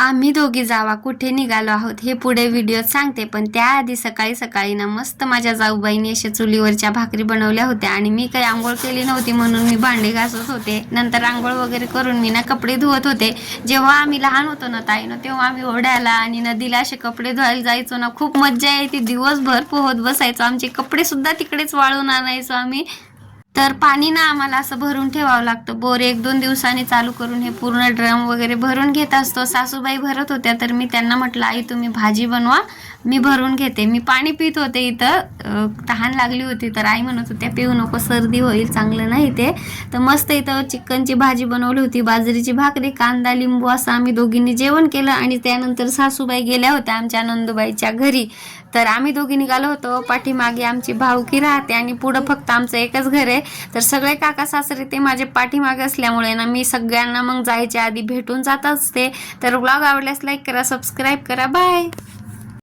आम्ही दोघी जावा कुठे निघालो आहोत हे पुढे व्हिडिओत सांगते, पण त्याआधी सकाळी सकाळी ना मस्त माझ्या जाऊबाईंनी अशा चुलीवरच्या भाकरी बनवल्या होत्या आणि मी काही आंघोळ केली नव्हती म्हणून मी भांडे घासत होते. नंतर आंघोळ वगैरे करून मी ना कपडे धुवत होते. जेव्हा आम्ही लहान होतो ना ताईनं, तेव्हा आम्ही ओढ्याला आणि नदीला असे कपडे धुवायला जायचो ना, खूप मज्जा यायची. दिवसभर पोहत बसायचो, आमचे कपडे सुद्धा तिकडेच वाळून आणायचो आम्ही. तर पाणी ना आम्हाला असं भरून ठेवावं लागतं. बोर 1-2 दिवसांनी चालू करून हे पूर्ण ड्रम वगैरे भरून घेत असतो. सासूबाई भरत होत्या तर मी त्यांना म्हटलं, आई तुम्ही भाजी बनवा, मी भरून घेते. मी पाणी पित होते इथं, तहान लागली होती. तर आई म्हणत होत्या पिऊ नको, सर्दी होईल, चांगलं नाही ते. तर मस्त इथं चिकनची भाजी बनवली होती, बाजरीची भाकरी, कांदा, लिंबू असं आम्ही दोघींनी जेवण केलं. आणि त्यानंतर सासूबाई गेल्या होत्या आमच्या नंदूबाईच्या घरी. तर आम्ही दोघी निघालो होतो. पाठीमागे आमची भाऊकी राहते आणि पुढं फक्त आमचं एकच घर आहे. तर सगळे काका सासरे ते माझे पाठीमागे असल्यामुळे ना मी सगळ्यांना मग जायच्या आधी भेटून जात असते. तर व्लॉग आवडल्यास लाईक करा, सबस्क्राईब करा. बाय.